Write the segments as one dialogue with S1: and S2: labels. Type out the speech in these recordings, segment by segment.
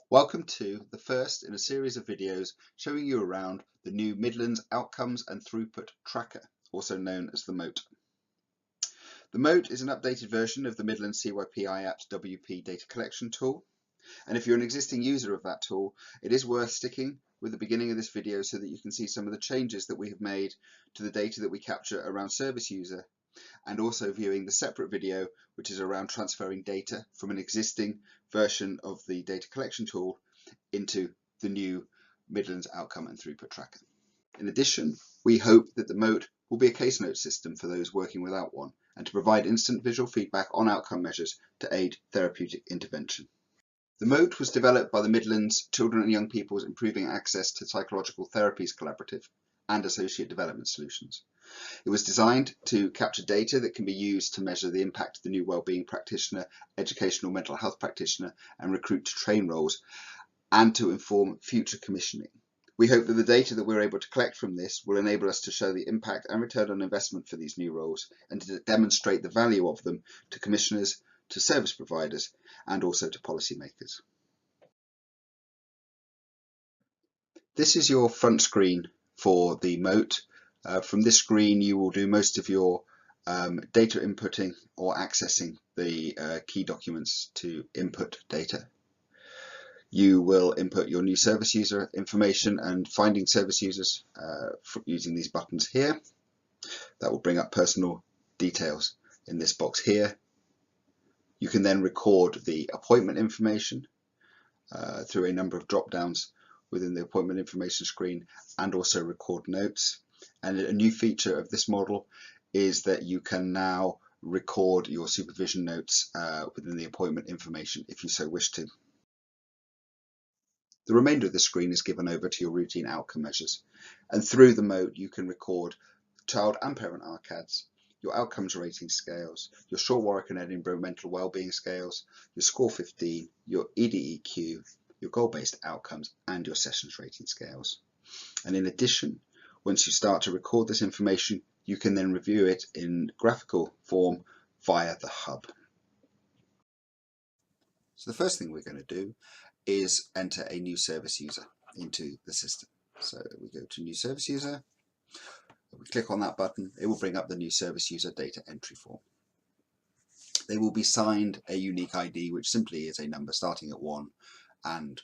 S1: Welcome to the first in a series of videos showing you around the new Midlands Outcomes and Throughput Tracker, also known as the MOATT. The MOATT is an updated version of the Midlands CYP IAPT WP data collection tool, and if you're an existing user of that tool, it is worth sticking with the beginning of this video so that you can see some of the changes that we have made to the data that we capture around service user, and also viewing the separate video which is around transferring data from an existing version of the data collection tool into the new Midlands Outcome and Throughput Tracker. In addition, we hope that the MOATT will be a case note system for those working without one, and to provide instant visual feedback on outcome measures to aid therapeutic intervention. The MOATT was developed by the Midlands Children and Young People's Improving Access to Psychological Therapies Collaborative and Associate Development Solutions. It was designed to capture data that can be used to measure the impact of the new wellbeing practitioner, educational mental health practitioner, and recruit to train roles, and to inform future commissioning. We hope that the data that we're able to collect from this will enable us to show the impact and return on investment for these new roles, and to demonstrate the value of them to commissioners, to service providers, and also to policymakers. This is your front screen for the MOATT. From this screen you will do most of your data inputting or accessing the key documents to input data. You will input your new service user information and finding service users using these buttons here. That will bring up personal details in this box here. You can then record the appointment information through a number of drop downs within the appointment information screen, and also record notes. And a new feature of this model is that you can now record your supervision notes within the appointment information if you so wish to. The remainder of the screen is given over to your routine outcome measures, and through the MOATT you can record child and parent RCADs, your outcomes rating scales, your short Warwick and Edinburgh mental wellbeing scales, your score 15, your EDEQ, your goal-based outcomes, and your sessions rating scales. And in addition, once you start to record this information, you can then review it in graphical form via the hub. So the first thing we're going to do is enter a new service user into the system. So we go to new service user, we click on that button, it will bring up the new service user data entry form. They will be signed a unique ID, which simply is a number starting at 1 and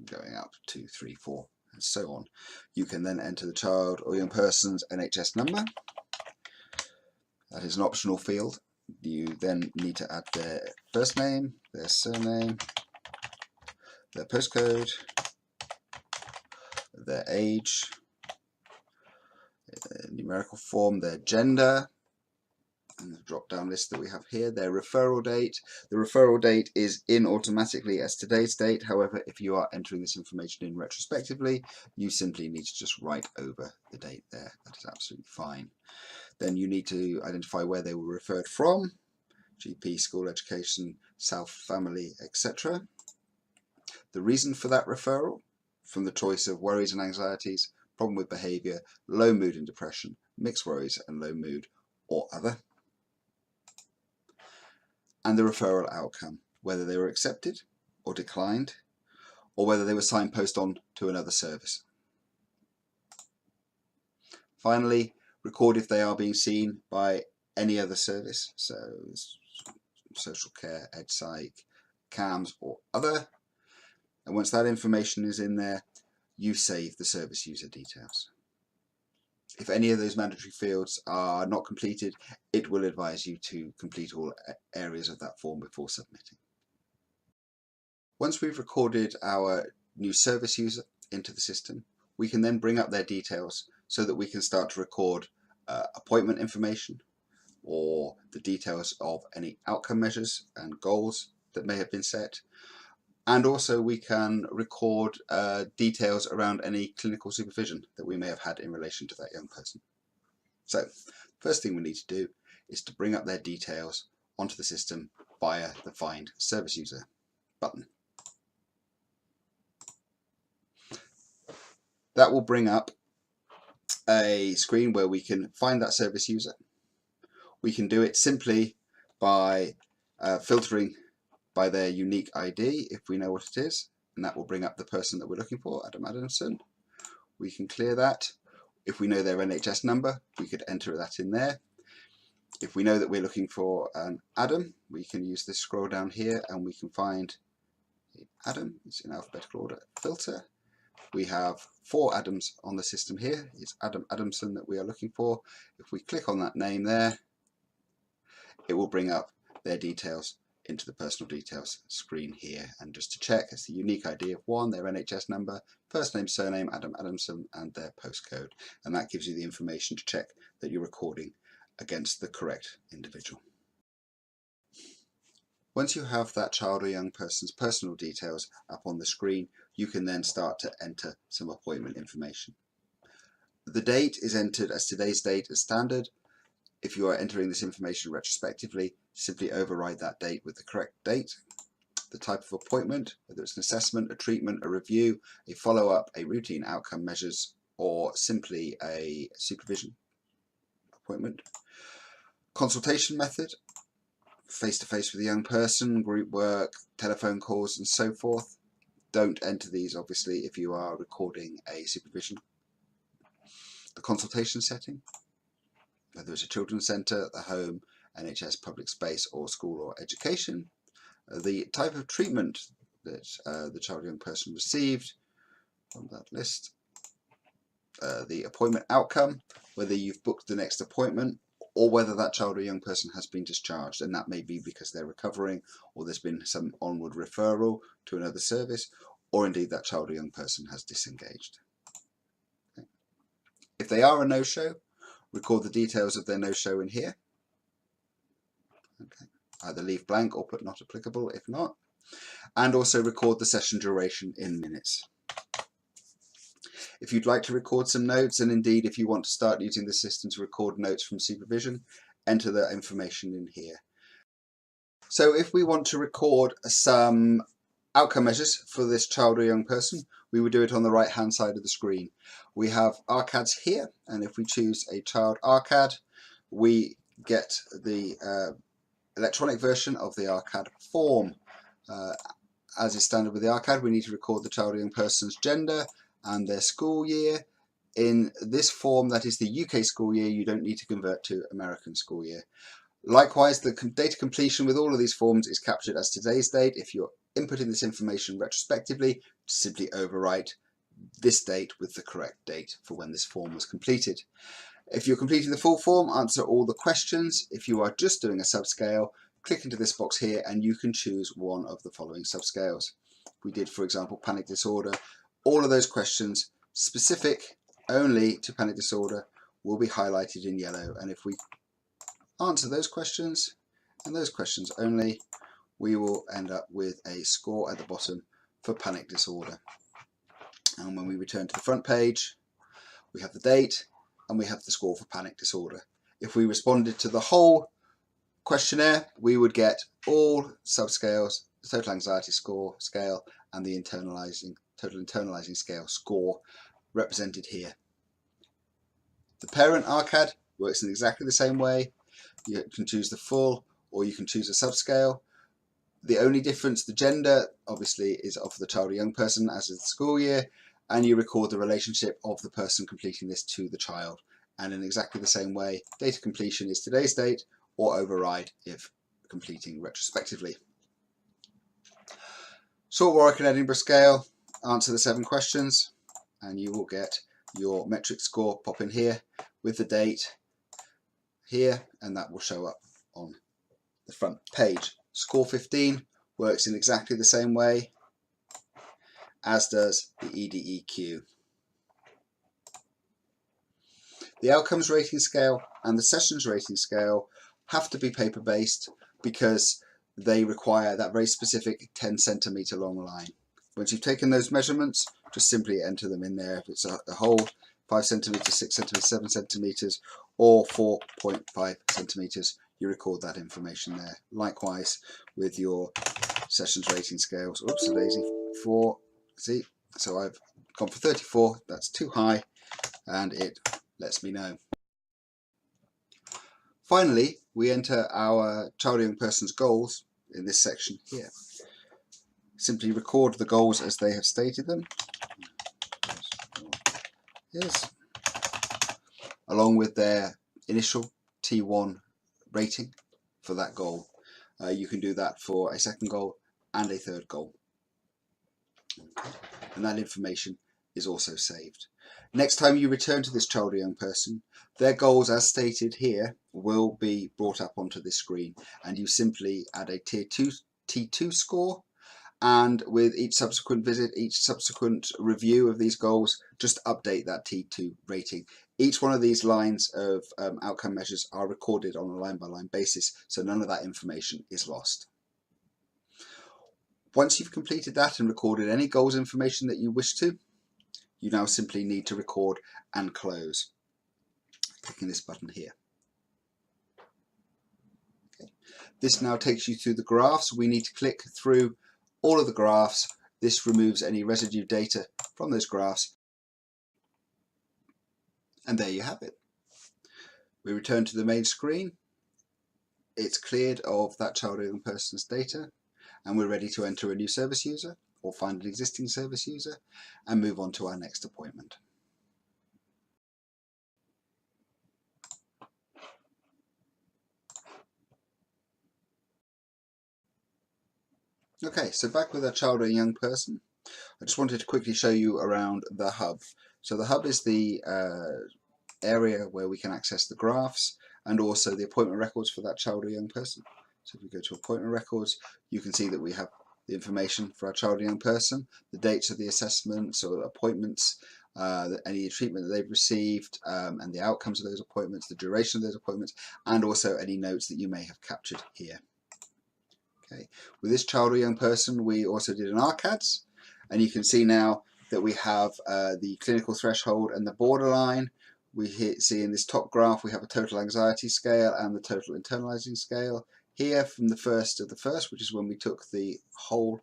S1: going up 2, 3, 4 and so on. You can then enter the child or young person's NHS number. That is an optional field. You then need to add their first name, their surname, their postcode, their age, numerical form, their gender, and the drop down list that we have here, their referral date. The referral date is in automatically as today's date. However, if you are entering this information in retrospectively, you simply need to just write over the date there. That is absolutely fine. Then you need to identify where they were referred from, GP, school, education, self, family, etc. The reason for that referral, from the choice of worries and anxieties, problem with behaviour, low mood and depression, mixed worries and low mood, or other. And the referral outcome, whether they were accepted or declined, or whether they were signposted on to another service. Finally, record if they are being seen by any other service, so social care, ed psych, CAMS or other. And once that information is in there, you save the service user details. If any of those mandatory fields are not completed, it will advise you to complete all areas of that form before submitting. Once we've recorded our new service user into the system, we can then bring up their details so that we can start to record appointment information or the details of any outcome measures and goals that may have been set. And also we can record details around any clinical supervision that we may have had in relation to that young person. So first thing we need to do is to bring up their details onto the system via the Find Service User button. That will bring up a screen where we can find that service user. We can do it simply by filtering by their unique ID if we know what it is. and that will bring up the person that we're looking for, Adam Adamson. We can clear that. If we know their NHS number, we could enter that in there. If we know that we're looking for an Adam, we can use this scroll down here and we can find Adam. It's in alphabetical order filter. We have 4 Adams on the system here. It's Adam Adamson that we are looking for. If we click on that name there, it will bring up their details into the personal details screen here. And just to check, it's the unique ID of 1, their NHS number, first name, surname, Adam Adamson, and their postcode. And that gives you the information to check that you're recording against the correct individual. Once you have that child or young person's personal details up on the screen, you can then start to enter some appointment information. The date is entered as today's date as standard. If you are entering this information retrospectively, simply override that date with the correct date. The type of appointment, whether it's an assessment, a treatment, a review, a follow-up, a routine outcome measures, or simply a supervision appointment. Consultation method, face-to-face with a young person, group work, telephone calls and so forth. Don't enter these obviously if you are recording a supervision. The consultation setting, whether it's a children's centre, the home, NHS, public space or school or education. The type of treatment that the child or young person received from that list. The appointment outcome, whether you've booked the next appointment or whether that child or young person has been discharged, and that may be because they're recovering or there's been some onward referral to another service, or indeed that child or young person has disengaged. Okay. If they are a no-show, record the details of their no-show in here. Okay. Either leave blank or put not applicable if not, and also record the session duration in minutes. If you'd like to record some notes, and indeed if you want to start using the system to record notes from supervision, enter that information in here. So if we want to record some outcome measures for this child or young person, we would do it on the right hand side of the screen. We have ARCADs here, and if we choose a child ARCAD, we get the electronic version of the ARCAD form. As is standard with the ARCAD, we need to record the child or young person's gender and their school year. In this form, that is the UK school year, you don't need to convert to American school year. Likewise, the data completion with all of these forms is captured as today's date. If you're inputting this information retrospectively, simply overwrite this date with the correct date for when this form was completed. If you're completing the full form, answer all the questions. If you are just doing a subscale, click into this box here and you can choose one of the following subscales. We did, for example, panic disorder. All of those questions specific only to panic disorder will be highlighted in yellow, and if we answer those questions and those questions only, we will end up with a score at the bottom for panic disorder. And when we return to the front page, we have the date and we have the score for panic disorder. If we responded to the whole questionnaire, we would get all subscales, the total anxiety score scale and the total internalizing scale score represented here. The parent ARCAD works in exactly the same way. You can choose the full or you can choose a subscale. The only difference, the gender obviously is of the child or young person, as is the school year, and you record the relationship of the person completing this to the child. And in exactly the same way, data completion is today's date or override if completing retrospectively. Short Warwick and Edinburgh scale, answer the 7 questions and you will get your metric score pop in here with the date here, and that will show up on the front page. Score 15 works in exactly the same way as does the EDEQ. The outcomes rating scale and the sessions rating scale have to be paper based because they require that very specific 10 centimetre long line. Once you've taken those measurements, just simply enter them in there. If it's a whole 5 centimetres, 6 centimetres, 7 centimetres or 4.5 centimetres, you record that information there. Likewise with your sessions rating scales. Oops, a daisy. 4, see, so I've gone for 34, that's too high, and it lets me know. Finally, we enter our child or young person's goals in this section here. simply record the goals as they have stated them. Yes. Along with their initial T1 rating for that goal. You can do that for a second goal and a third goal. Okay. And that information is also saved. Next time you return to this child or young person, their goals as stated here will be brought up onto this screen, and you simply add a tier 2 T2 score, and with each subsequent visit, each subsequent review of these goals, just update that T2 rating. Each one of these lines of outcome measures are recorded on a line-by-line basis, so none of that information is lost. Once you've completed that and recorded any goals information that you wish to, you now simply need to record and close, clicking this button here. Okay. This now takes you through the graphs. We need to click through all of the graphs. This removes any residue data from those graphs. And there you have it. We return to the main screen. It's cleared of that child or young person's data, and we're ready to enter a new service user or find an existing service user and move on to our next appointment. Okay, so back with our child or young person, I just wanted to quickly show you around the hub. So the hub is the area where we can access the graphs and also the appointment records for that child or young person. So if we go to appointment records, you can see that we have the information for our child or young person, the dates of the assessments or appointments, any treatment that they've received, and the outcomes of those appointments, the duration of those appointments, and also any notes that you may have captured here. Okay. With this child or young person, we also did an RCADS, and you can see now that we have the clinical threshold and the borderline. We see in this top graph we have a total anxiety scale and the total internalizing scale. Here from the 1st of the 1st, which is when we took the whole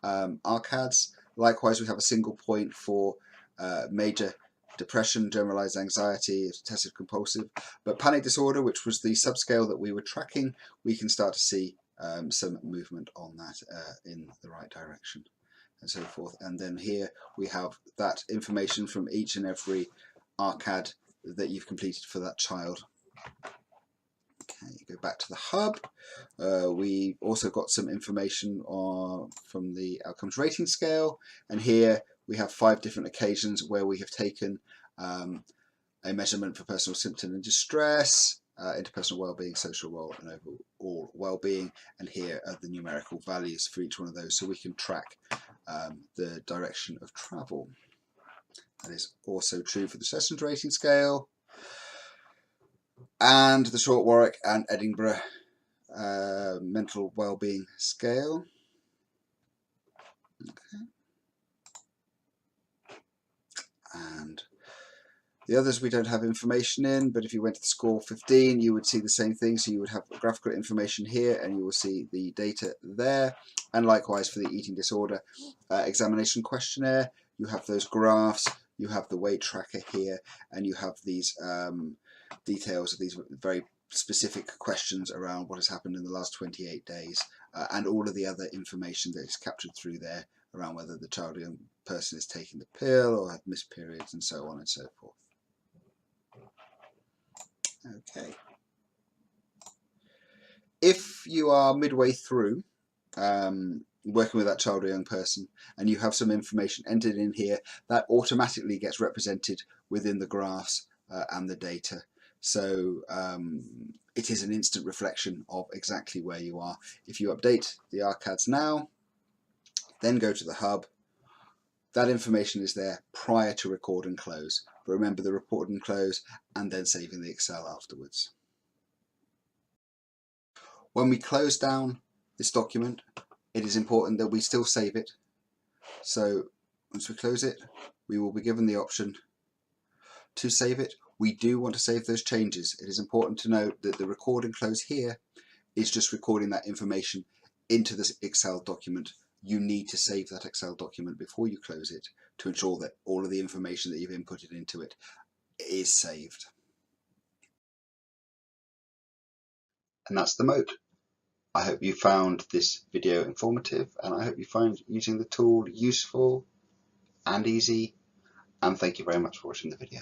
S1: RCADS. Likewise, we have a single point for major depression, generalized anxiety, obsessive compulsive. But panic disorder, which was the subscale that we were tracking, we can start to see some movement on that in the right direction and so forth. And then here we have that information from each and every RCAD that you've completed for that child. Okay, go back to the hub. We also got some information from the outcomes rating scale, and here we have 5 different occasions where we have taken a measurement for personal symptom and distress, interpersonal well-being, social role, and overall well-being, and here are the numerical values for each one of those, so we can track the direction of travel. That is also true for the Sessions rating scale and the Short Warwick and Edinburgh mental well-being scale. Okay. And the others we don't have information in, but if you went to the score 15, you would see the same thing. So you would have graphical information here, and you will see the data there. And likewise for the eating disorder examination questionnaire, you have those graphs, you have the weight tracker here, and you have these details of these very specific questions around what has happened in the last 28 days, and all of the other information that is captured through there around whether the child or young person is taking the pill or have missed periods and so on and so forth. Okay. If you are midway through working with that child or young person and you have some information entered in here, that automatically gets represented within the graphs and the data. So it is an instant reflection of exactly where you are. If you update the RCADS now, then go to the hub, that information is there prior to record and close. But remember the record and close and then saving the Excel afterwards. When we close down this document, it is important that we still save it. So once we close it, we will be given the option to save it. We do want to save those changes. It is important to note that the record and close here is just recording that information into this Excel document. You need to save that Excel document before you close it to ensure that all of the information that you've inputted into it is saved. And that's the MOATT. I hope you found this video informative, and I hope you find using the tool useful and easy, and thank you very much for watching the video.